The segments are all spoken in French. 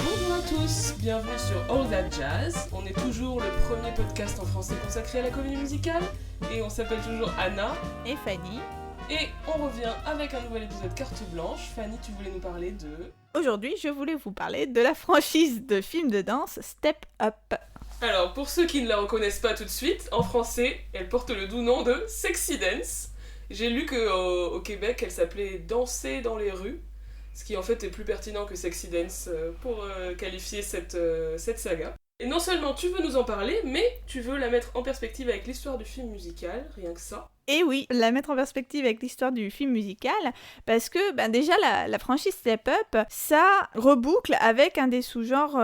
Bonjour à tous, bienvenue sur All That Jazz. On est toujours le premier podcast en français consacré à la comédie musicale et on s'appelle toujours Anna et Fanny. Et on revient avec un nouvel épisode carte blanche. Fanny, tu voulais nous parler de... Aujourd'hui, je voulais vous parler de la franchise de films de danse Step Up. Alors, pour ceux qui ne la reconnaissent pas tout de suite, en français, elle porte le doux nom de Sexy Dance. J'ai lu qu'au Québec, elle s'appelait Danser dans les rues, ce qui en fait est plus pertinent que Sexy Dance pour qualifier cette saga. Et non seulement tu veux nous en parler, mais tu veux la mettre en perspective avec l'histoire du film musical, rien que ça. Et oui, la mettre en perspective avec l'histoire du film musical, parce que déjà la franchise Step Up, ça reboucle avec un des sous-genres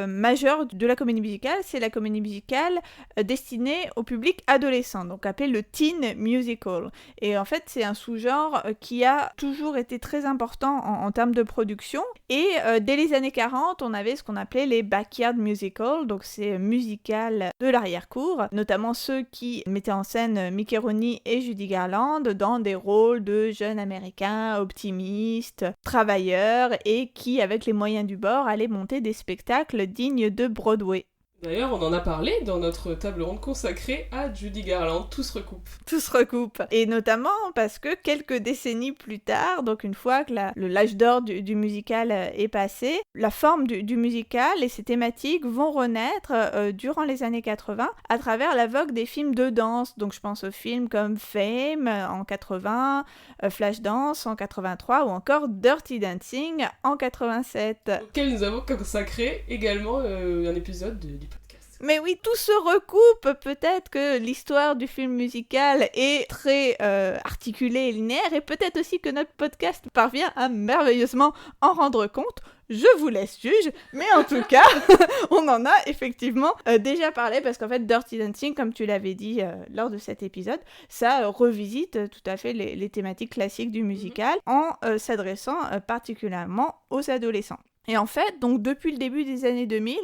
majeurs de la comédie musicale, c'est la comédie musicale destinée au public adolescent, donc appelée le teen musical. Et en fait, c'est un sous-genre qui a toujours été très important en termes de production, et dès les années 40, on avait ce qu'on appelait les backyard musicals, donc c'est musical de l'arrière-cour, notamment ceux qui mettaient en scène Mickey Rooney et Judy Garland dans des rôles de jeunes américains optimistes, travailleurs et qui, avec les moyens du bord, allaient monter des spectacles dignes de Broadway. D'ailleurs, on en a parlé dans notre table ronde consacrée à Judy Garland, tout se recoupe. Tout se recoupe. Et notamment parce que quelques décennies plus tard, donc une fois que l'âge d'or du musical est passé, la forme du musical et ses thématiques vont renaître durant les années 80 à travers la vogue des films de danse. Donc je pense aux films comme Fame en 80, Flashdance en 83 ou encore Dirty Dancing en 87. Auquel nous avons consacré également un épisode du podcast. Mais oui, tout se recoupe. Peut-être que l'histoire du film musical est très articulée et linéaire, et peut-être aussi que notre podcast parvient à merveilleusement en rendre compte. Je vous laisse juge, mais en tout cas, on en a effectivement déjà parlé, parce qu'en fait, Dirty Dancing, comme tu l'avais dit lors de cet épisode, ça revisite tout à fait les thématiques classiques du musical en s'adressant particulièrement aux adolescents. Et en fait, donc depuis le début des années 2000,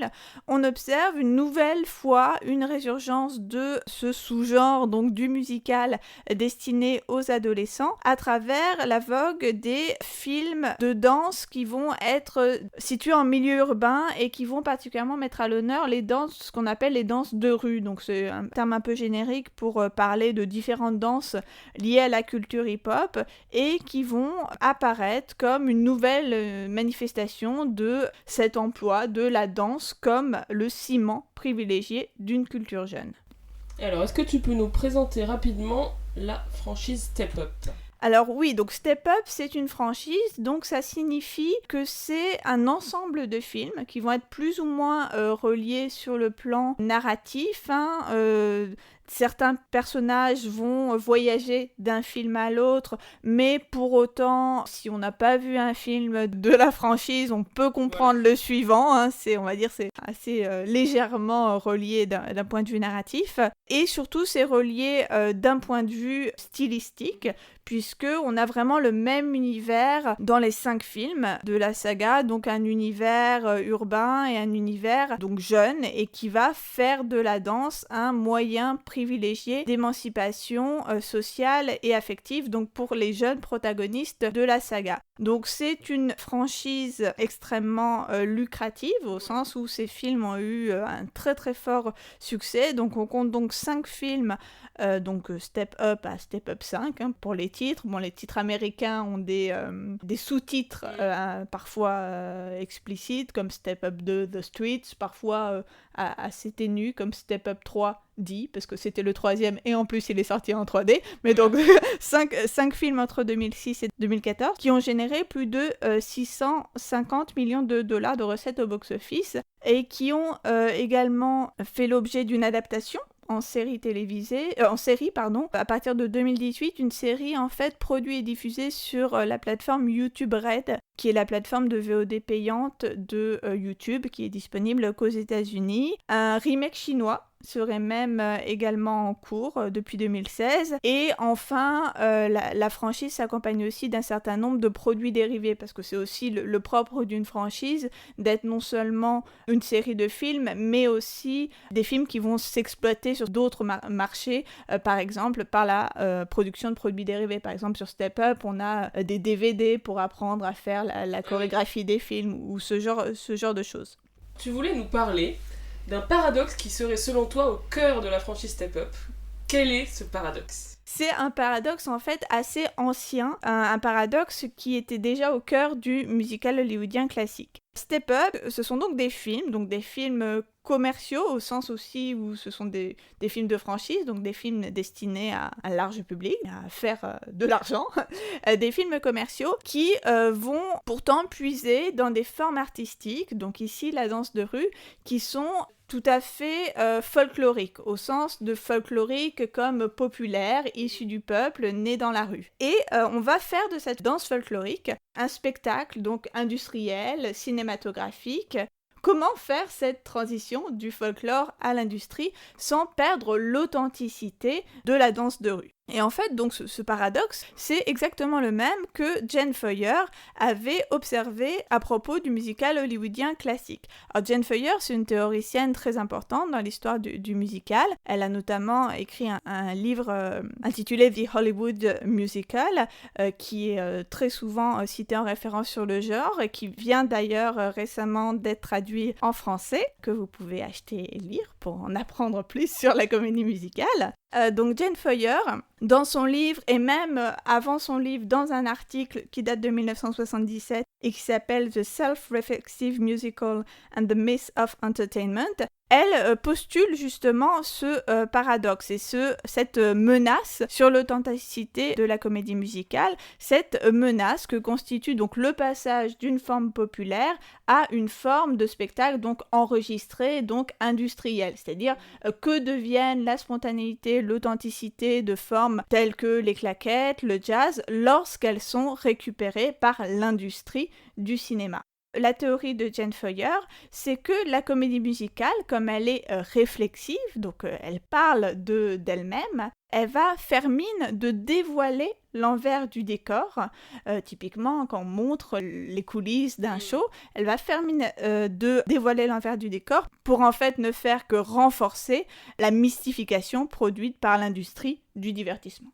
on observe une nouvelle fois une résurgence de ce sous-genre donc du musical destiné aux adolescents à travers la vogue des films de danse qui vont être situés en milieu urbain et qui vont particulièrement mettre à l'honneur les danses, ce qu'on appelle les danses de rue. Donc c'est un terme un peu générique pour parler de différentes danses liées à la culture hip-hop et qui vont apparaître comme une nouvelle manifestation de cet emploi de la danse comme le ciment privilégié d'une culture jeune. Alors, est-ce que tu peux nous présenter rapidement la franchise Step Up ? Alors oui, donc Step Up, c'est une franchise, donc ça signifie que c'est un ensemble de films qui vont être plus ou moins reliés sur le plan narratif, certains personnages vont voyager d'un film à l'autre, mais pour autant, si on n'a pas vu un film de la franchise, on peut comprendre le suivant. C'est assez légèrement relié d'un point de vue narratif. Et surtout, c'est relié d'un point de vue stylistique, puisqu'on a vraiment le même univers dans les 5 films de la saga, donc un univers urbain et un univers donc jeune, et qui va faire de la danse un moyen privilégié d'émancipation sociale et affective, donc pour les jeunes protagonistes de la saga. Donc c'est une franchise extrêmement lucrative, au sens où ces films ont eu un très très fort succès. Donc on compte donc 5 films, donc Step Up à Step Up 5 pour les titres. Bon, les titres américains ont des sous-titres parfois explicites, comme Step Up 2 The Streets, parfois assez ténus, comme Step Up 3 D, parce que c'était le 3e et en plus il est sorti en 3D. Mais donc 5 films entre 2006 et 2014 qui ont généré plus de 650 millions de dollars de recettes au box-office et qui ont également fait l'objet d'une adaptation en série à partir de 2018, une série en fait produite et diffusée sur la plateforme YouTube Red, qui est la plateforme de VOD payante de YouTube, qui est disponible qu'aux États-Unis. Un remake chinois serait même également en cours depuis 2016. Et enfin, la franchise s'accompagne aussi d'un certain nombre de produits dérivés, parce que c'est aussi le propre d'une franchise d'être non seulement une série de films, mais aussi des films qui vont s'exploiter sur d'autres marchés, par exemple par la production de produits dérivés. Par exemple, sur Step Up, on a des DVD pour apprendre à faire la chorégraphie des films, ou ce genre de choses. Tu voulais nous parler d'un paradoxe qui serait selon toi au cœur de la franchise Step Up. Quel est ce paradoxe ? C'est un paradoxe en fait assez ancien, un paradoxe qui était déjà au cœur du musical hollywoodien classique. Step Up, ce sont donc des films commerciaux au sens aussi où ce sont des films de franchise, donc des films destinés à un large public, à faire de l'argent, des films commerciaux qui vont pourtant puiser dans des formes artistiques, donc ici la danse de rue, qui sont tout à fait folklorique, au sens de folklorique comme populaire, issu du peuple, né dans la rue. Et on va faire de cette danse folklorique un spectacle donc industriel, cinématographique. Comment faire cette transition du folklore à l'industrie sans perdre l'authenticité de la danse de rue ? Et en fait, donc, ce paradoxe, c'est exactement le même que Jane Foyer avait observé à propos du musical hollywoodien classique. Alors, Jane Foyer, c'est une théoricienne très importante dans l'histoire du musical. Elle a notamment écrit un livre intitulé The Hollywood Musical, qui est très souvent cité en référence sur le genre, et qui vient d'ailleurs récemment d'être traduit en français, que vous pouvez acheter et lire pour en apprendre plus sur la comédie musicale. Donc Jane Foyer, dans son livre, et même avant son livre, dans un article qui date de 1977 et qui s'appelle The Self-Reflexive Musical and the Myth of Entertainment, elle postule justement ce paradoxe et cette menace sur l'authenticité de la comédie musicale, cette menace que constitue donc le passage d'une forme populaire à une forme de spectacle donc enregistré, donc industriel, c'est-à-dire que deviennent la spontanéité, l'authenticité de formes telles que les claquettes, le jazz, lorsqu'elles sont récupérées par l'industrie du cinéma. La théorie de Jane Foyer, c'est que la comédie musicale, comme elle est réflexive, donc elle parle d'elle-même, elle va faire mine de dévoiler l'envers du décor. Typiquement, quand on montre les coulisses d'un show, elle va faire mine de dévoiler l'envers du décor pour en fait ne faire que renforcer la mystification produite par l'industrie du divertissement.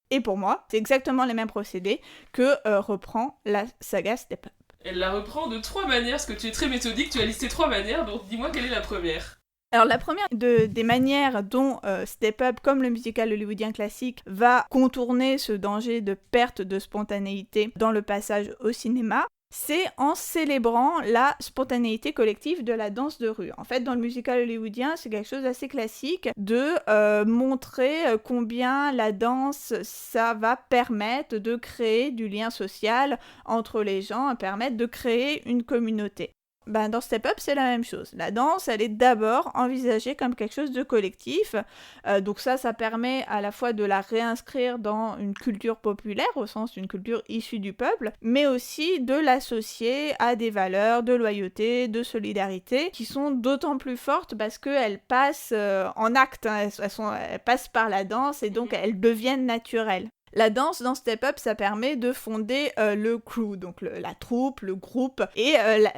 Et pour moi, c'est exactement les mêmes procédés que reprend la saga Step Up. Elle la reprend de 3 manières, parce que tu es très méthodique, tu as listé 3 manières, donc dis-moi quelle est la première. Alors la première des manières dont Step Up, comme le musical hollywoodien classique, va contourner ce danger de perte de spontanéité dans le passage au cinéma, c'est en célébrant la spontanéité collective de la danse de rue. En fait, dans le musical hollywoodien, c'est quelque chose d'assez classique de montrer combien la danse, ça va permettre de créer du lien social entre les gens, permettre de créer une communauté. Dans Step Up, c'est la même chose. La danse, elle est d'abord envisagée comme quelque chose de collectif. Donc ça permet à la fois de la réinscrire dans une culture populaire, au sens d'une culture issue du peuple, mais aussi de l'associer à des valeurs de loyauté, de solidarité, qui sont d'autant plus fortes parce qu'elles passent en acte. Elles passent par la danse et donc elles deviennent naturelles. La danse dans Step Up, ça permet de fonder le crew, donc la troupe, le groupe. Et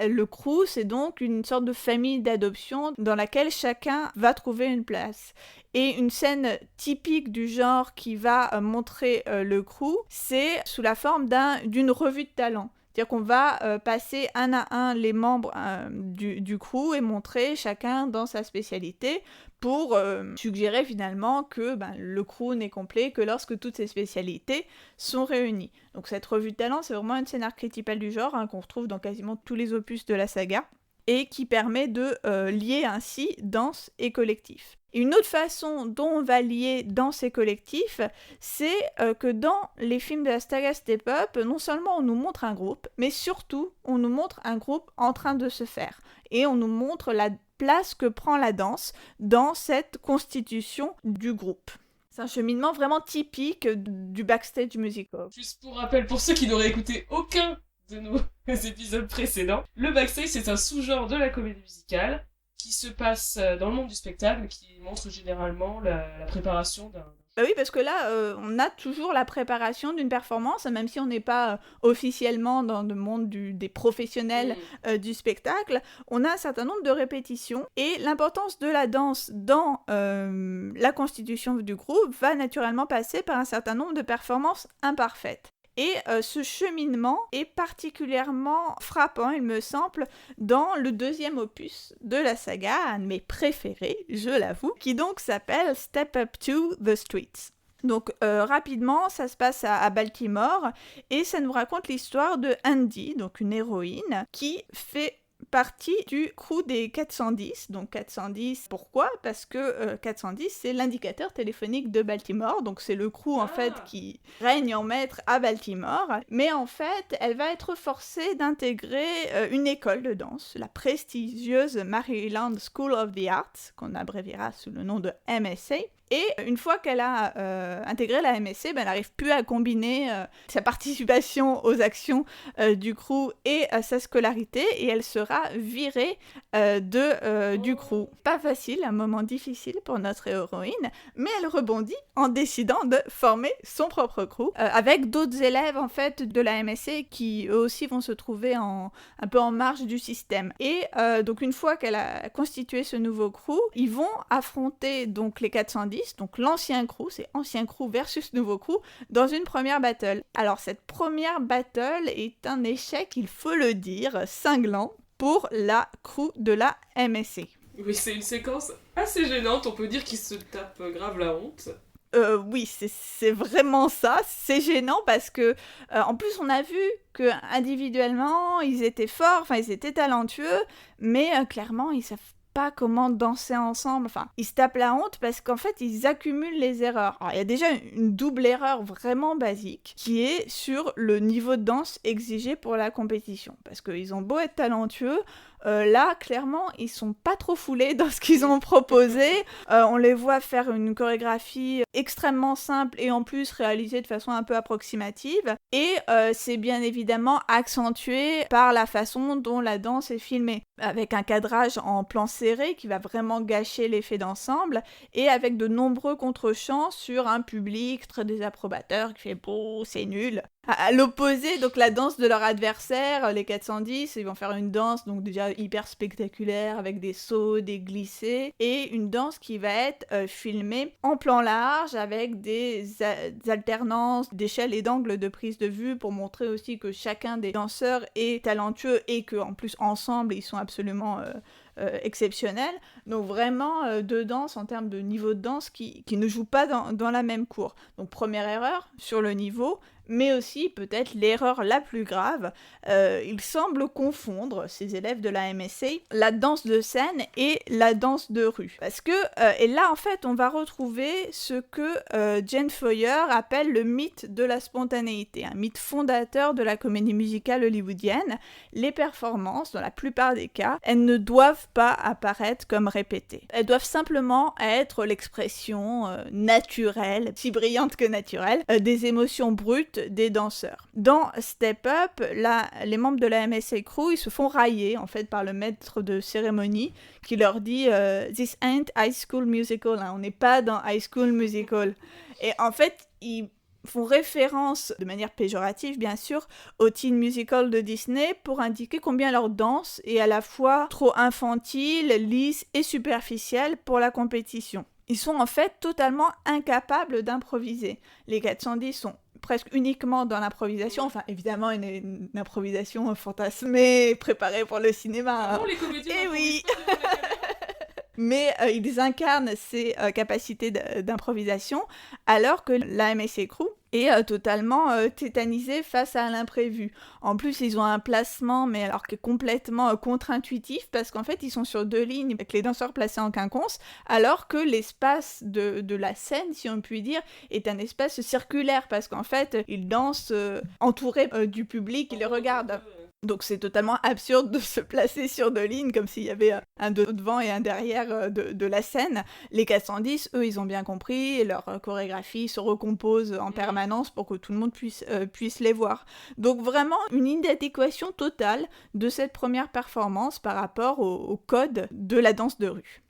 le crew, c'est donc une sorte de famille d'adoption dans laquelle chacun va trouver une place. Et une scène typique du genre qui va montrer le crew, c'est sous la forme d'une revue de talent. C'est-à-dire qu'on va passer un à un les membres du crew et montrer chacun dans sa spécialité pour suggérer finalement que le crew n'est complet que lorsque toutes ces spécialités sont réunies. Donc cette revue de talent, c'est vraiment une scène archétypale du genre qu'on retrouve dans quasiment tous les opus de la saga et qui permet de lier ainsi danse et collectif. Et une autre façon dont on va lier danse et collectif, c'est que dans les films de la saga Step Up, non seulement on nous montre un groupe, mais surtout on nous montre un groupe en train de se faire. Et on nous montre la place que prend la danse dans cette constitution du groupe. C'est un cheminement vraiment typique du backstage musical. Juste pour rappel, pour ceux qui n'auraient écouté aucun de nos épisodes précédents, le backstage c'est un sous-genre de la comédie musicale qui se passe dans le monde du spectacle, qui montre généralement la préparation d'un... Bah oui, parce que là, on a toujours la préparation d'une performance, même si on n'est pas officiellement dans le monde des professionnels du spectacle, on a un certain nombre de répétitions, et l'importance de la danse dans la constitution du groupe va naturellement passer par un certain nombre de performances imparfaites. Et ce cheminement est particulièrement frappant, il me semble, dans le deuxième opus de la saga, un de mes préférés, je l'avoue, qui donc s'appelle Step Up to the Streets. Donc rapidement, ça se passe à Baltimore, et ça nous raconte l'histoire de Andy, donc une héroïne, qui fait partie du crew des 410. Donc 410, pourquoi ? Parce que 410, c'est l'indicateur téléphonique de Baltimore, donc c'est le crew en fait qui règne en maître à Baltimore, mais en fait, elle va être forcée d'intégrer une école de danse, la prestigieuse Maryland School of the Arts, qu'on abréviera sous le nom de MSA. Et une fois qu'elle a intégré la MSC, elle n'arrive plus à combiner sa participation aux actions du crew et sa scolarité, et elle sera virée du crew. Pas facile, un moment difficile pour notre héroïne, mais elle rebondit en décidant de former son propre crew, avec d'autres élèves en fait de la MSC qui eux aussi vont se trouver un peu en marge du système. Et donc une fois qu'elle a constitué ce nouveau crew, ils vont affronter donc les 410, donc l'ancien crew, c'est ancien crew versus nouveau crew, dans une première battle. Alors cette première battle est un échec, il faut le dire, cinglant pour la crew de la MSC. Oui, c'est une séquence assez gênante, on peut dire qu'ils se tapent grave la honte. Oui, c'est vraiment ça, c'est gênant parce que, en plus on a vu que individuellement ils étaient forts, enfin ils étaient talentueux, mais clairement ils savent pas comment danser ensemble, enfin ils se tapent la honte parce qu'en fait ils accumulent les erreurs. Alors il y a déjà une double erreur vraiment basique qui est sur le niveau de danse exigé pour la compétition, parce qu'ils ont beau être talentueux, là clairement ils sont pas trop foulés dans ce qu'ils ont proposé, on les voit faire une chorégraphie extrêmement simple et en plus réalisée de façon un peu approximative, et c'est bien évidemment accentué par la façon dont la danse est filmée, avec un cadrage en plan serré qui va vraiment gâcher l'effet d'ensemble, et avec de nombreux contre-champs sur un public très désapprobateur qui fait « bon, c'est nul ». À l'opposé, donc la danse de leur adversaire, les 410, ils vont faire une danse donc déjà hyper spectaculaire avec des sauts, des glissés, et une danse qui va être filmée en plan large avec des alternances d'échelles et d'angles de prise de vue pour montrer aussi que chacun des danseurs est talentueux et qu'en plus ensemble ils sont absolument exceptionnels. Donc vraiment deux danses en termes de niveau de danse qui ne jouent pas dans la même cour. Donc première erreur sur le niveau, mais aussi peut-être l'erreur la plus grave, il semble confondre, ces élèves de la MSA, la danse de scène et la danse de rue. Parce que, et là en fait on va retrouver ce que Jane Foyer appelle le mythe de la spontanéité, un mythe fondateur de la comédie musicale hollywoodienne. Les performances, dans la plupart des cas, elles ne doivent pas apparaître comme répétées. Elles doivent simplement être l'expression naturelle, si brillante que naturelle, des émotions brutes des danseurs. Dans Step Up, les membres de la MSA Crew, ils se font railler en fait par le maître de cérémonie qui leur dit This ain't High School Musical, hein, on n'est pas dans High School Musical. Et en fait, ils font référence, de manière péjorative bien sûr, au teen musical de Disney pour indiquer combien leur danse est à la fois trop infantile, lisse et superficielle pour la compétition. Ils sont en fait totalement incapables d'improviser. Les 410 sont presque uniquement dans l'improvisation, enfin évidemment une improvisation fantasmée, préparée pour le cinéma. Non, les comédiens oui. Mais ils incarnent ces capacités d'improvisation, alors que la MSA Crew est totalement tétanisée face à l'imprévu. En plus, ils ont un placement, mais alors qui est complètement contre-intuitif, parce qu'en fait, ils sont sur deux lignes avec les danseurs placés en quinconce, alors que l'espace de la scène, si on peut dire, est un espace circulaire, parce qu'en fait, ils dansent entourés du public qui les regarde. Donc c'est totalement absurde de se placer sur deux lignes comme s'il y avait un devant et un derrière de la scène. Les 410, eux, ils ont bien compris, et leur chorégraphie se recompose en permanence pour que tout le monde puisse les voir. Donc vraiment une inadéquation totale de cette première performance par rapport au code de la danse de rue.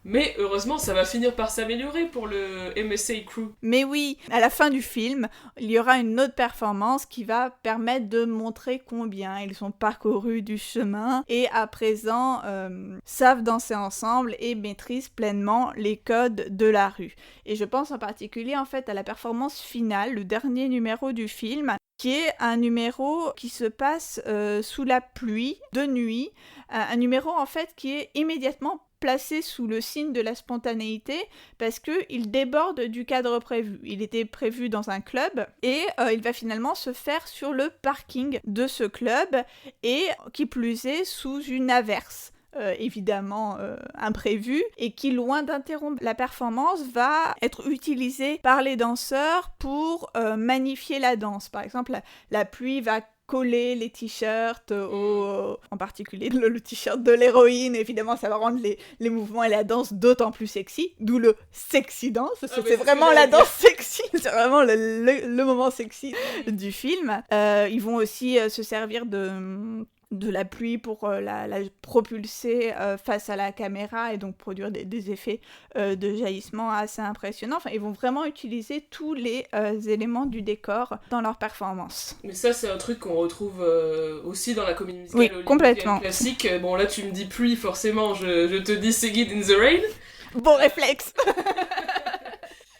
Mais heureusement, ça va finir par s'améliorer pour le MSA Crew. Mais oui, à la fin du film, il y aura une autre performance qui va permettre de montrer combien ils ont parcouru du chemin et à présent savent danser ensemble et maîtrisent pleinement les codes de la rue. Et je pense en particulier en fait à la performance finale, le dernier numéro du film, qui est un numéro qui se passe sous la pluie, de nuit, un numéro en fait qui est immédiatement placé sous le signe de la spontanéité parce qu'il déborde du cadre prévu. Il était prévu dans un club et il va finalement se faire sur le parking de ce club et qui plus est sous une averse. Évidemment imprévu et qui, loin d'interrompre la performance, va être utilisé par les danseurs pour magnifier la danse. Par exemple, la pluie va coller les t-shirts, en particulier le t-shirt de l'héroïne. Évidemment, ça va rendre les mouvements et la danse d'autant plus sexy, d'où le sexy dance. C'est vraiment la danse sexy, c'est vraiment le moment sexy du film. Ils vont aussi se servir de la pluie pour la propulser face à la caméra et donc produire des effets de jaillissement assez impressionnants. Enfin, ils vont vraiment utiliser tous les éléments du décor dans leur performance. Mais ça, c'est un truc qu'on retrouve aussi dans la comédie musicale hollywoodienne complètement classique. Bon, là, tu me dis pluie, forcément, je te dis Sing in the Rain. Bon réflexe.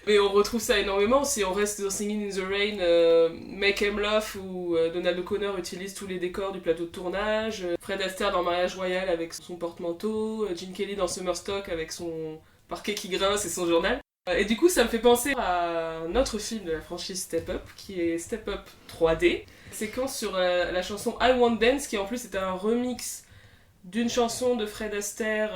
Mais on retrouve ça énormément, si on reste dans Singing in the Rain, Make 'Em Love, où Donald O'Connor utilise tous les décors du plateau de tournage, Fred Astaire dans Mariage Royal avec son porte-manteau, Gene Kelly dans Summer Stock avec son parquet qui grince et son journal. Et du coup, ça me fait penser à un autre film de la franchise Step Up, qui est Step Up 3D. Séquence sur la chanson I Want Dance, qui en plus est un remix d'une chanson de Fred Astaire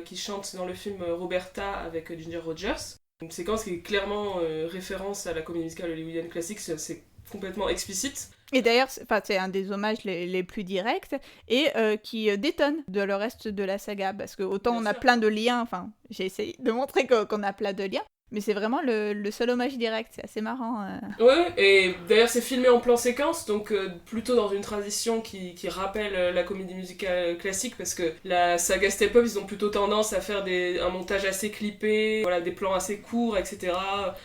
qui chante dans le film Roberta avec Ginger Rogers. Une séquence qui est clairement référence à la comédie musicale hollywoodienne classique, c'est complètement explicite. Et d'ailleurs, c'est un des hommages les plus directs et qui détonne de le reste de la saga, parce que autant on a plein de liens, enfin j'ai essayé de montrer qu'on a plein de liens, mais c'est vraiment le seul hommage direct, c'est assez marrant. Ouais, et d'ailleurs c'est filmé en plan séquence, donc plutôt dans une tradition qui rappelle la comédie musicale classique, parce que la saga Step Up, ils ont plutôt tendance à faire un montage assez clippé, voilà, des plans assez courts, etc.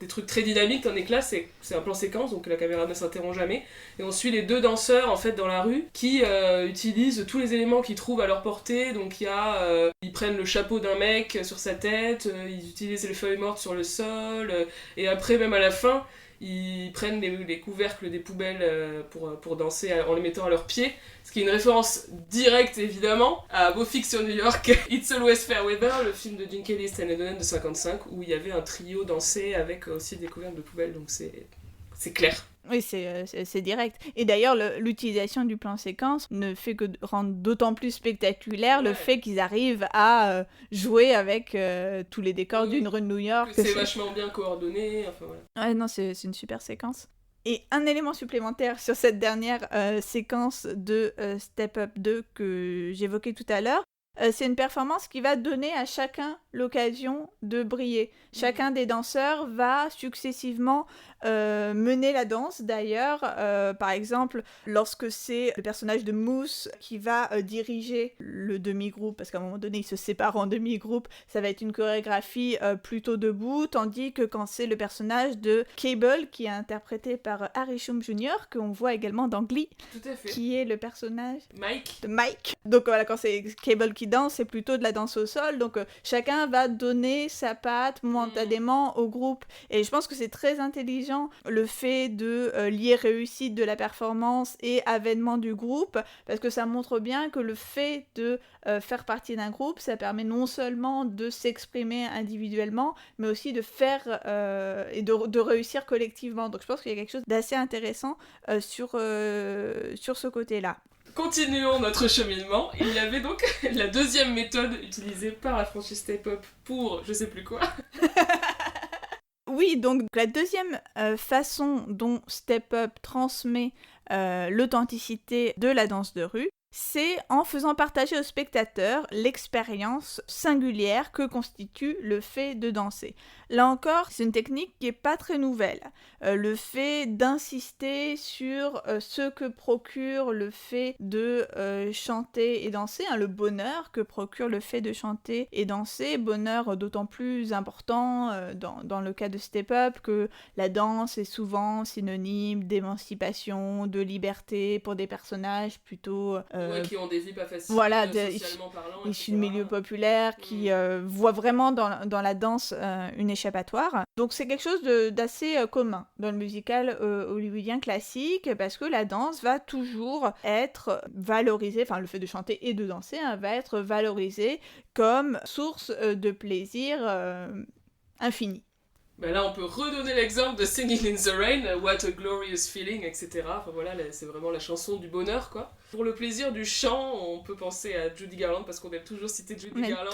Des trucs très dynamiques, tandis que là c'est un plan séquence, donc la caméra ne s'interrompt jamais, et on suit les deux danseurs en fait dans la rue qui utilisent tous les éléments qu'ils trouvent à leur portée, donc il y a, ils prennent le chapeau d'un mec sur sa tête, ils utilisent les feuilles mortes sur le sol, et après même à la fin ils prennent les couvercles des poubelles pour danser en les mettant à leurs pieds, ce qui est une référence directe évidemment à Beau Fixe sur New York, It's Always Fair Weather, le film de Gene Kelly et Stanley Donen de 55, où il y avait un trio dansé avec aussi des couvercles de poubelles, donc c'est clair. Oui, c'est direct. Et d'ailleurs, l'utilisation du plan séquence ne fait que rendre d'autant plus spectaculaire le fait qu'ils arrivent à jouer avec tous les décors d'une rue de New York. C'est vachement bien coordonné, enfin voilà. Ouais, non, c'est une super séquence. Et un élément supplémentaire sur cette dernière séquence de Step Up 2 que j'évoquais tout à l'heure, c'est une performance qui va donner à chacun l'occasion de briller. Chacun des danseurs va successivement mener la danse. D'ailleurs, par exemple, lorsque c'est le personnage de Moose qui va diriger le demi-groupe, parce qu'à un moment donné, ils se séparent en demi-groupe, ça va être une chorégraphie plutôt debout, tandis que quand c'est le personnage de Cable, qui est interprété par Harry Shum Jr., qu'on voit également dans Glee, tout à fait, qui est le personnage de Mike. Donc voilà, quand c'est Cable qui danse, c'est plutôt de la danse au sol, donc chacun va donner sa patte momentanément au groupe, et je pense que c'est très intelligent le fait de lier réussite de la performance et avènement du groupe, parce que ça montre bien que le fait de faire partie d'un groupe, ça permet non seulement de s'exprimer individuellement, mais aussi de faire et de réussir collectivement. Donc je pense qu'il y a quelque chose d'assez intéressant sur ce côté-là. Continuons notre cheminement. Il y avait donc la deuxième méthode utilisée par la franchise Step Up pour je sais plus quoi. Oui, donc la deuxième façon dont Step Up transmet l'authenticité de la danse de rue, c'est en faisant partager aux spectateurs l'expérience singulière que constitue le fait de danser. Là encore, c'est une technique qui n'est pas très nouvelle. Le fait d'insister sur ce que procure le fait de chanter et danser, le bonheur que procure le fait de chanter et danser, bonheur d'autant plus important dans le cas de Step Up que la danse est souvent synonyme d'émancipation, de liberté pour des personnages plutôt... qui ont des vies pas faciles, voilà, socialement parlant, issus de milieux populaires, qui voient vraiment dans la danse une échappatoire. Donc c'est quelque chose d'assez commun dans le musical hollywoodien classique, parce que la danse va toujours être valorisée, enfin le fait de chanter et de danser va être valorisé comme source de plaisir infini. Ben là, on peut redonner l'exemple de Singing in the Rain, What a Glorious Feeling, etc. Enfin voilà, c'est vraiment la chanson du bonheur, quoi. Pour le plaisir du chant, on peut penser à Judy Garland, parce qu'on aime toujours citer Judy Garland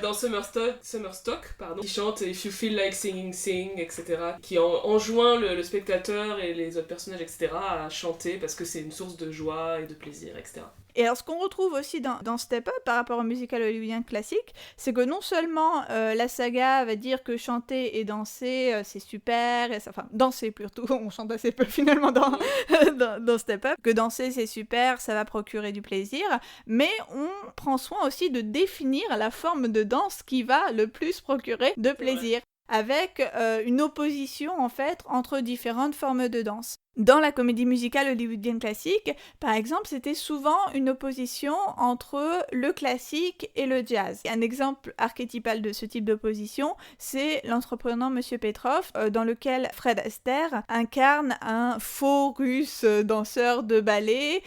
dans Summerstock, qui chante If you feel like singing, sing, etc. Qui enjoint le spectateur et les autres personnages, etc. à chanter, parce que c'est une source de joie et de plaisir, etc. Et alors, ce qu'on retrouve aussi dans Step Up par rapport au musical hollywoodien classique, c'est que non seulement la saga va dire que chanter et danser, c'est super, enfin, danser plutôt, on chante assez peu finalement dans Step Up, que danser c'est super, ça va procurer du plaisir, mais on prend soin aussi de définir la forme de danse qui va le plus procurer de plaisir, avec une opposition en fait entre différentes formes de danse. Dans la comédie musicale hollywoodienne classique, par exemple, c'était souvent une opposition entre le classique et le jazz. Un exemple archétypal de ce type d'opposition, c'est l'entrepreneur Monsieur Petrov, dans lequel Fred Astaire incarne un faux russe danseur de ballet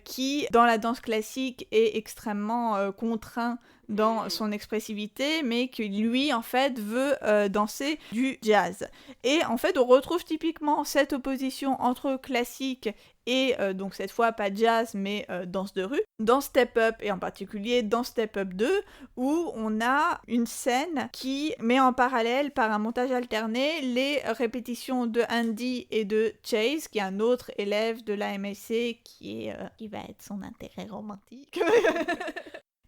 qui, dans la danse classique, est extrêmement contraint dans son expressivité, mais qui lui en fait veut danser du jazz. Et en fait on retrouve typiquement cette opposition entre classique et donc cette fois pas jazz mais danse de rue, dans Step Up et en particulier dans Step Up 2 où on a une scène qui met en parallèle par un montage alterné les répétitions de Andy et de Chase, qui est un autre élève de la MSC qui va être son intérêt romantique.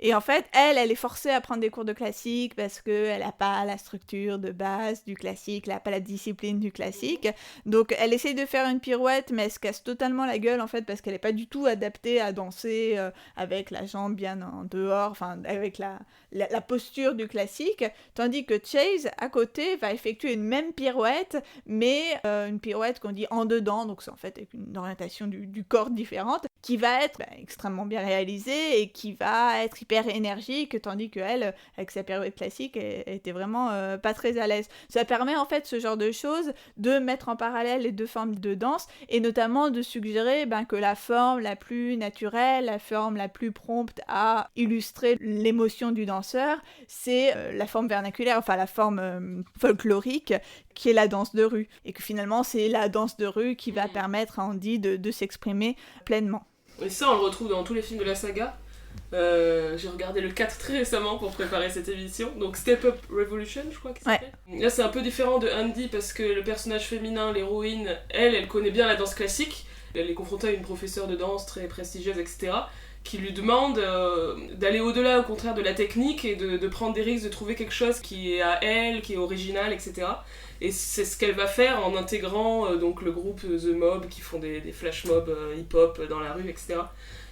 Et en fait, elle est forcée à prendre des cours de classique parce qu'elle n'a pas la structure de base du classique, elle n'a pas la discipline du classique. Donc elle essaye de faire une pirouette, mais elle se casse totalement la gueule en fait parce qu'elle n'est pas du tout adaptée à danser avec la jambe bien en dehors, enfin avec la posture du classique. Tandis que Chase, à côté, va effectuer une même pirouette, mais une pirouette qu'on dit en dedans, donc c'est en fait avec une orientation du corps différente, qui va être extrêmement bien réalisée et qui va être hyper énergique, tandis qu'elle, avec sa pirouette classique, elle était vraiment pas très à l'aise. Ça permet en fait ce genre de choses de mettre en parallèle les deux formes de danse et notamment de suggérer que la forme la plus naturelle, la forme la plus prompte à illustrer l'émotion du danseur, c'est la forme vernaculaire, enfin la forme folklorique, qui est la danse de rue. Et que finalement, c'est la danse de rue qui va permettre à Andy de s'exprimer pleinement. Et ça, on le retrouve dans tous les films de la saga. J'ai regardé le 4 très récemment pour préparer cette émission, donc Step Up Revolution, je crois qu'il s'appelle. Là, c'est un peu différent de Andy parce que le personnage féminin, l'héroïne, elle connaît bien la danse classique. Elle est confrontée à une professeure de danse très prestigieuse, etc., qui lui demande d'aller au-delà, au contraire, de la technique et de prendre des risques, de trouver quelque chose qui est à elle, qui est original, etc. Et c'est ce qu'elle va faire en intégrant donc le groupe The Mob, qui font des flash mobs hip-hop dans la rue, etc.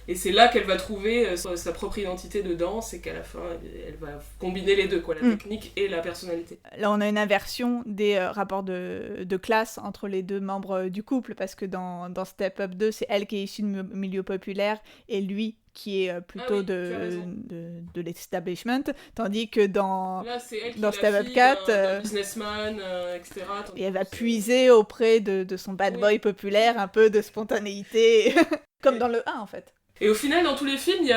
Et c'est là qu'elle va trouver sa propre identité de danse et qu'à la fin, elle va combiner les deux, quoi, la technique et la personnalité. Là, on a une inversion des rapports de classe entre les deux membres du couple, parce que dans Step Up 2, c'est elle qui est issue de milieu populaire et lui qui est plutôt de l'establishment, tandis que dans Step Up 4, d'un businessman, etc. Et elle va puiser auprès de son bad boy populaire un peu de spontanéité, comme dans le 1 en fait. Et au final, dans tous les films, il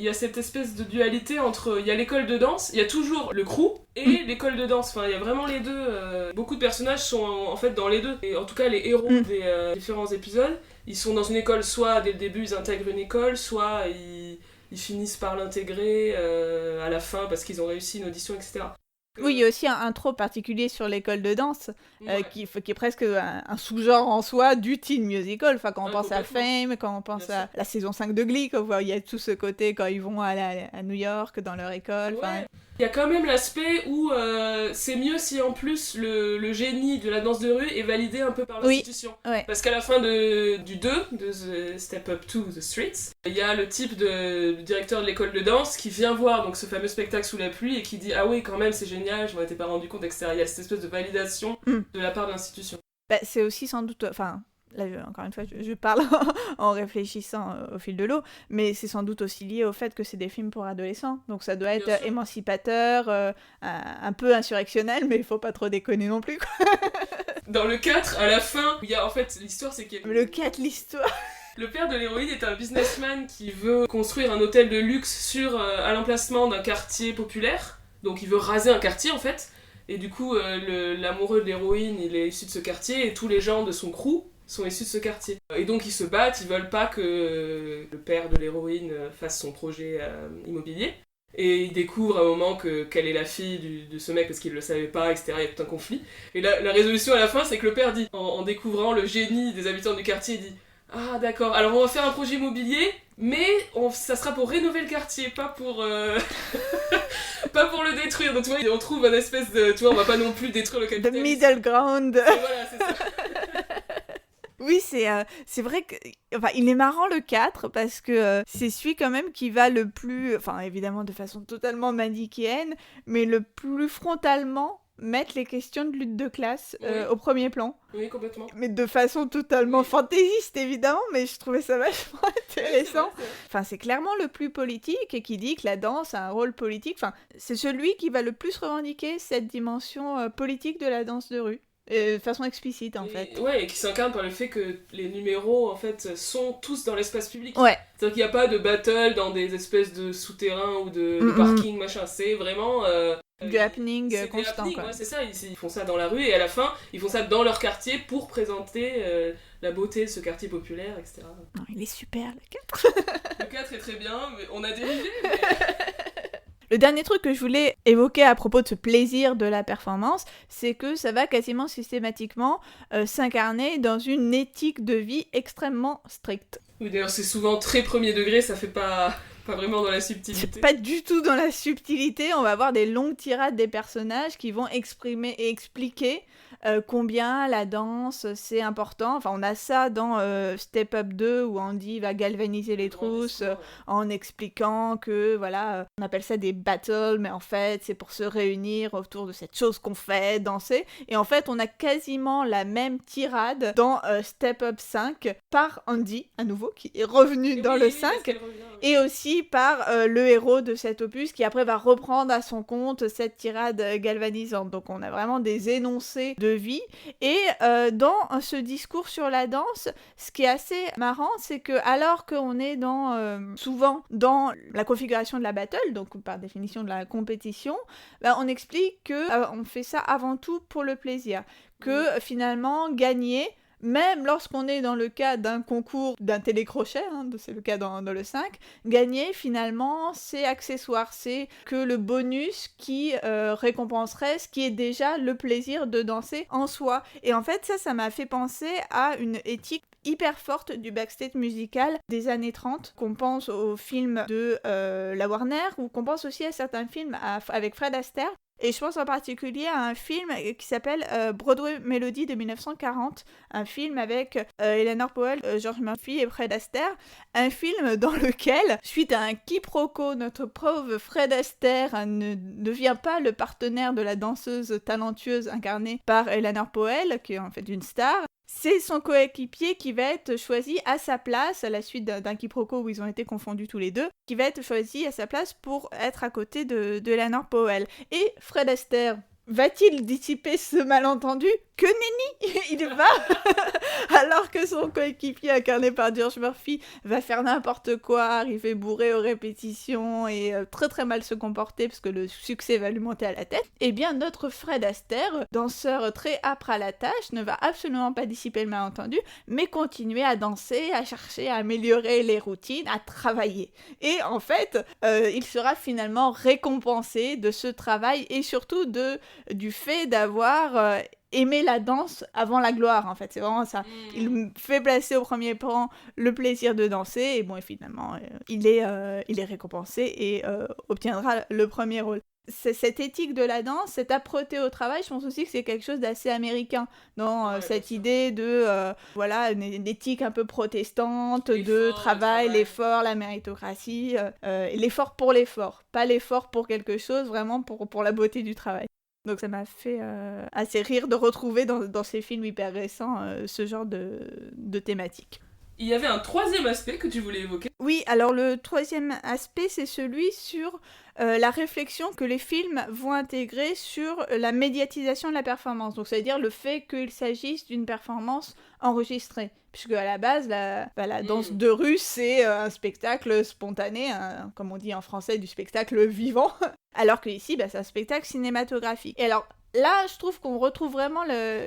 y a cette espèce de dualité entre... Il y a l'école de danse, il y a toujours le crew et l'école de danse. Enfin, il y a vraiment les deux. Beaucoup de personnages sont en fait dans les deux. Et en tout cas, les héros des différents épisodes, ils sont dans une école, soit dès le début, ils intègrent une école, soit ils finissent par l'intégrer à la fin parce qu'ils ont réussi une audition, etc. Oui, il y a aussi un trop particulier sur l'école de danse, Ouais, qui est presque un sous-genre en soi du teen musical. Enfin, quand on pense à complètement, Fame, quand on pense bien sûr. à la saison 5 de Glee, quoi, il y a tout ce côté quand ils vont à New York, dans leur école. Enfin, Ouais. Il y a quand même l'aspect où c'est mieux si en plus le génie de la danse de rue est validé un peu par oui, l'institution. ouais. Parce qu'à la fin du 2, de The Step Up to the Streets, il y a le type de le directeur de l'école de danse qui vient voir donc ce fameux spectacle sous la pluie et qui dit ah oui quand même c'est génial, je m'en étais pas rendu compte, etc. Il y a cette espèce de validation de la part de l'institution. Bah, c'est aussi sans doute... Enfin, là, encore une fois, je parle en réfléchissant au fil de l'eau, mais c'est sans doute aussi lié au fait que c'est des films pour adolescents. Donc ça doit être Bien sûr. émancipateur, un peu insurrectionnel, mais il faut pas trop déconner non plus, quoi. Dans le 4, à la fin, il y a en fait l'histoire c'est que Le 4, l'histoire... le père de l'héroïne est un businessman qui veut construire un hôtel de luxe à l'emplacement d'un quartier populaire. Donc il veut raser un quartier en fait. Et du coup, l'amoureux de l'héroïne, il est issu de ce quartier et tous les gens de son crew sont issus de ce quartier. Et donc ils se battent, ils veulent pas que le père de l'héroïne fasse son projet immobilier. Et il découvre à un moment qu'elle est la fille de ce mec parce qu'il le savait pas, etc. Il y a tout un conflit. Et la résolution à la fin, c'est que le père dit, en découvrant le génie des habitants du quartier, il dit ah d'accord, alors on va faire un projet immobilier, mais ça sera pour rénover le quartier, pas pour pas pour le détruire. Donc tu vois, on trouve un espèce de... Tu vois, on va pas non plus détruire le The capitalisme. middle ground. Et voilà, c'est ça. Oui, c'est vrai que... Enfin, il est marrant le 4, parce que c'est celui quand même qui va le plus... Enfin, évidemment de façon totalement manichéenne, mais le plus frontalement mettre les questions de lutte de classe Oui. au premier plan. Oui, complètement. Mais de façon totalement Oui. fantaisiste, évidemment, mais je trouvais ça vachement intéressant. C'est vrai. Enfin, c'est clairement le plus politique et qui dit que la danse a un rôle politique. Enfin, c'est celui qui va le plus revendiquer cette dimension politique de la danse de rue. De façon explicite, en fait. Ouais, et qui s'incarne par le fait que les numéros, en fait, sont tous dans l'espace public. Ouais. C'est-à-dire qu'il n'y a pas de battle dans des espèces de souterrains ou de parking, machin. C'est vraiment... du happening c'est des constant, happenings, quoi. ouais, c'est ça, ils font ça dans la rue et à la fin, ils font ça dans leur quartier pour présenter la beauté de ce quartier populaire, etc. Non, il est super, le 4. Le 4 est très bien, mais on a dérivé, mais... Le dernier truc que je voulais évoquer à propos de ce plaisir de la performance, c'est que ça va quasiment systématiquement s'incarner dans une éthique de vie extrêmement stricte. Oui, d'ailleurs, c'est souvent très premier degré, ça fait pas vraiment dans la subtilité. C'est pas du tout dans la subtilité, on va avoir des longues tirades des personnages qui vont exprimer et expliquer combien la danse c'est important. Enfin, on a ça dans Step Up 2 où Andy va galvaniser les trousses en expliquant que voilà, on appelle ça des battles, mais en fait c'est pour se réunir autour de cette chose qu'on fait, danser. Et en fait, on a quasiment la même tirade dans Step Up 5 par Andy, à nouveau, qui est revenu dans le 5. Et aussi par le héros de cet opus qui après va reprendre à son compte cette tirade galvanisante. Donc on a vraiment des énoncés de vie. Et dans ce discours sur la danse, ce qui est assez marrant, c'est que alors qu'on est souvent dans la configuration de la battle, donc par définition de la compétition, on explique que on fait ça avant tout pour le plaisir. Que finalement, gagner... Même lorsqu'on est dans le cas d'un concours, d'un télécrochet, c'est le cas dans le 5, gagner finalement c'est accessoire, c'est que le bonus qui récompenserait ce qui est déjà le plaisir de danser en soi. Et en fait ça m'a fait penser à une éthique hyper forte du backstage musical des années 30, qu'on pense aux films de la Warner, ou qu'on pense aussi à certains films avec Fred Astaire. Et je pense en particulier à un film qui s'appelle Broadway Melody de 1940, un film avec Eleanor Powell, George Murphy et Fred Astaire, un film dans lequel, suite à un quiproquo, notre pauvre Fred Astaire ne devient pas le partenaire de la danseuse talentueuse incarnée par Eleanor Powell, qui est en fait une star. C'est son coéquipier qui va être choisi à sa place, à la suite d'un quiproquo où ils ont été confondus tous les deux, qui va être choisi à sa place pour être à côté de Eleanor Powell. Et Fred Astaire, Va-t-il dissiper ce malentendu? Que nenni! Il va, alors que son coéquipier incarné par George Murphy va faire n'importe quoi, arriver bourré aux répétitions et très très mal se comporter parce que le succès va lui monter à la tête. Eh bien notre Fred Astaire, danseur très âpre à la tâche, ne va absolument pas dissiper le malentendu, mais continuer à danser, à chercher à améliorer les routines, à travailler. Et en fait, il sera finalement récompensé de ce travail et surtout du fait d'avoir aimé la danse avant la gloire, en fait. C'est vraiment ça. Il me fait placer au premier plan le plaisir de danser, et bon, et finalement, il est récompensé et obtiendra le premier rôle. Cette éthique de la danse, cette âpreté au travail, je pense aussi que c'est quelque chose d'assez américain, dans cette idée de, voilà, une éthique un peu protestante, de travail, l'effort, la méritocratie, l'effort pour l'effort, pas l'effort pour quelque chose, vraiment pour la beauté du travail. Donc ça m'a fait assez rire de retrouver dans ces films hyper récents ce genre de thématique. Il y avait un troisième aspect que tu voulais évoquer. Oui, alors le troisième aspect, c'est celui sur la réflexion que les films vont intégrer sur la médiatisation de la performance. Donc, c'est-à-dire le fait qu'il s'agisse d'une performance enregistrée. Puisque à la base, la danse de rue, c'est un spectacle spontané, comme on dit en français, du spectacle vivant. Alors que ici, c'est un spectacle cinématographique. Et alors, là, je trouve qu'on retrouve vraiment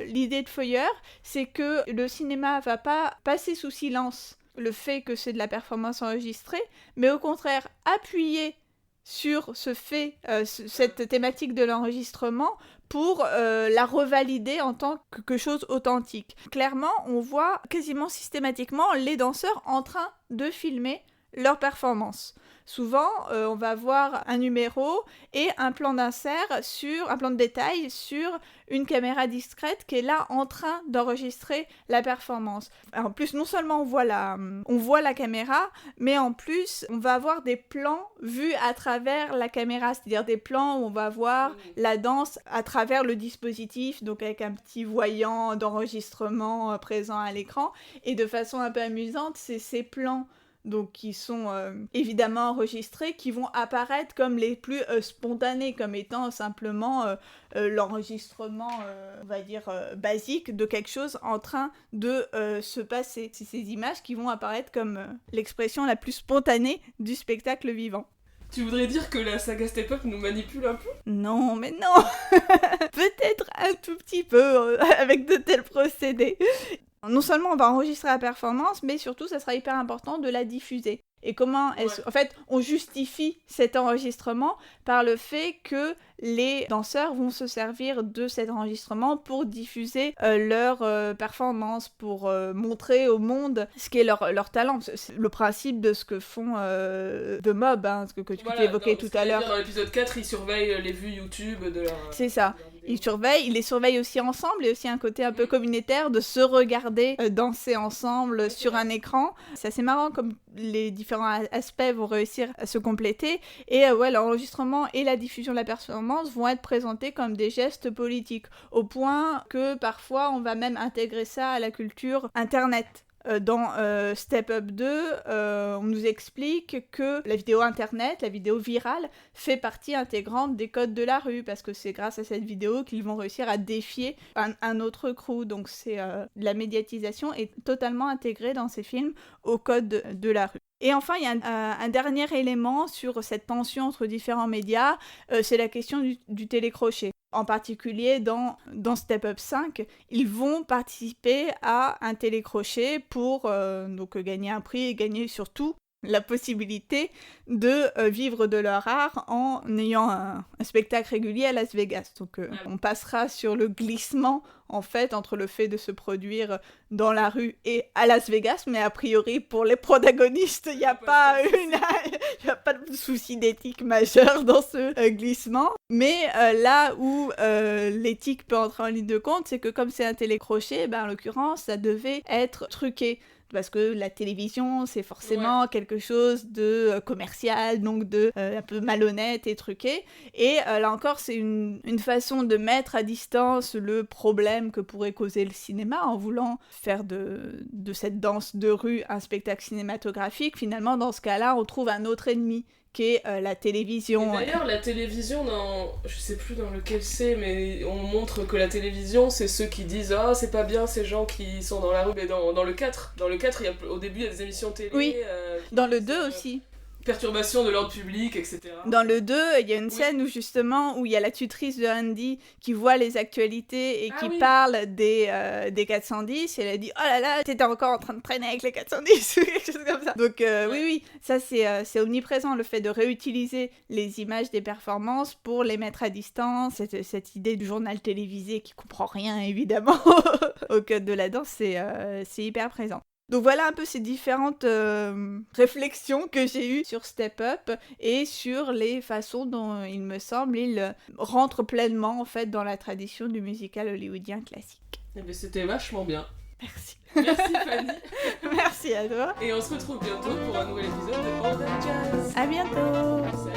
l'idée de Feuillère, c'est que le cinéma va pas passer sous silence le fait que c'est de la performance enregistrée, mais au contraire appuyer sur ce fait, cette thématique de l'enregistrement pour la revalider en tant que chose authentique. Clairement, on voit quasiment systématiquement les danseurs en train de filmer leur performance. Souvent, on va voir un numéro et un plan d'insert un plan de détail sur une caméra discrète qui est là en train d'enregistrer la performance. En plus, non seulement on voit la caméra, mais en plus, on va avoir des plans vus à travers la caméra, c'est-à-dire des plans où on va voir la danse à travers le dispositif, donc avec un petit voyant d'enregistrement présent à l'écran. Et de façon un peu amusante, c'est ces plans donc qui sont évidemment enregistrés, qui vont apparaître comme les plus spontanés, comme étant simplement l'enregistrement, on va dire, basique de quelque chose en train de se passer. C'est ces images qui vont apparaître comme l'expression la plus spontanée du spectacle vivant. Tu voudrais dire que la saga Step Up nous manipule un peu ? Non, mais non. Peut-être un tout petit peu avec de tels procédés. Non seulement on va enregistrer la performance, mais surtout ça sera hyper important de la diffuser. Et comment est-ce... En fait, on justifie cet enregistrement par le fait que les danseurs vont se servir de cet enregistrement pour diffuser leur performance, pour montrer au monde ce qu'est leur talent. C'est le principe de ce que font The Mob, ce que tu évoquais tout à l'heure. Dans l'épisode 4, ils surveillent les vues YouTube de leur... C'est ça. Ils les surveillent aussi ensemble, et aussi un côté un peu communautaire de se regarder danser ensemble sur un écran. C'est assez marrant comme les différents aspects vont réussir à se compléter, et l'enregistrement et la diffusion de la performance vont être présentés comme des gestes politiques, au point que parfois on va même intégrer ça à la culture internet. Dans Step Up 2, on nous explique que la vidéo internet, la vidéo virale, fait partie intégrante des codes de la rue, parce que c'est grâce à cette vidéo qu'ils vont réussir à défier un autre crew. Donc la médiatisation est totalement intégrée dans ces films aux codes de la rue. Et enfin, il y a un dernier élément sur cette tension entre différents médias, c'est la question du télécrochet. En particulier, dans Step Up 5, ils vont participer à un télécrochet pour donc gagner un prix et gagner surtout la possibilité de vivre de leur art en ayant un spectacle régulier à Las Vegas. Donc on passera sur le glissement en fait entre le fait de se produire dans la rue et à Las Vegas, mais a priori pour les protagonistes il n'y a pas de souci d'éthique majeur dans ce glissement. Mais là où l'éthique peut entrer en ligne de compte, c'est que comme c'est un télécrochet, en l'occurrence ça devait être truqué. Parce que la télévision, c'est forcément quelque chose de commercial, donc de un peu malhonnête et truqué. Et là encore, c'est une façon de mettre à distance le problème que pourrait causer le cinéma en voulant faire de cette danse de rue un spectacle cinématographique. Finalement, dans ce cas-là, on trouve un autre ennemi qu'est la télévision. Et d'ailleurs, la télévision, je sais plus dans lequel c'est, mais on montre que la télévision, c'est ceux qui disent « Ah, c'est pas bien ces gens qui sont dans la rue », mais dans le 4, au début, il y a des émissions télé. Oui, dans le 2 aussi. Perturbation de l'ordre public, etc. Dans le 2, il y a une scène où justement, où il y a la tutrice de Andy qui voit les actualités et qui parle des 410, et elle a dit « Oh là là, t'étais encore en train de traîner avec les 410 » ou quelque chose comme ça. Donc oui, ça c'est omniprésent, le fait de réutiliser les images des performances pour les mettre à distance, cette idée du journal télévisé qui comprend rien évidemment au code de la danse, c'est hyper présent. Donc voilà un peu ces différentes réflexions que j'ai eues sur Step Up et sur les façons dont, il me semble, il rentre pleinement en fait dans la tradition du musical hollywoodien classique. Eh bien, c'était vachement bien. Merci. Merci Fanny. Merci à toi. Et on se retrouve bientôt pour un nouvel épisode de All That Jazz. À bientôt. Salut.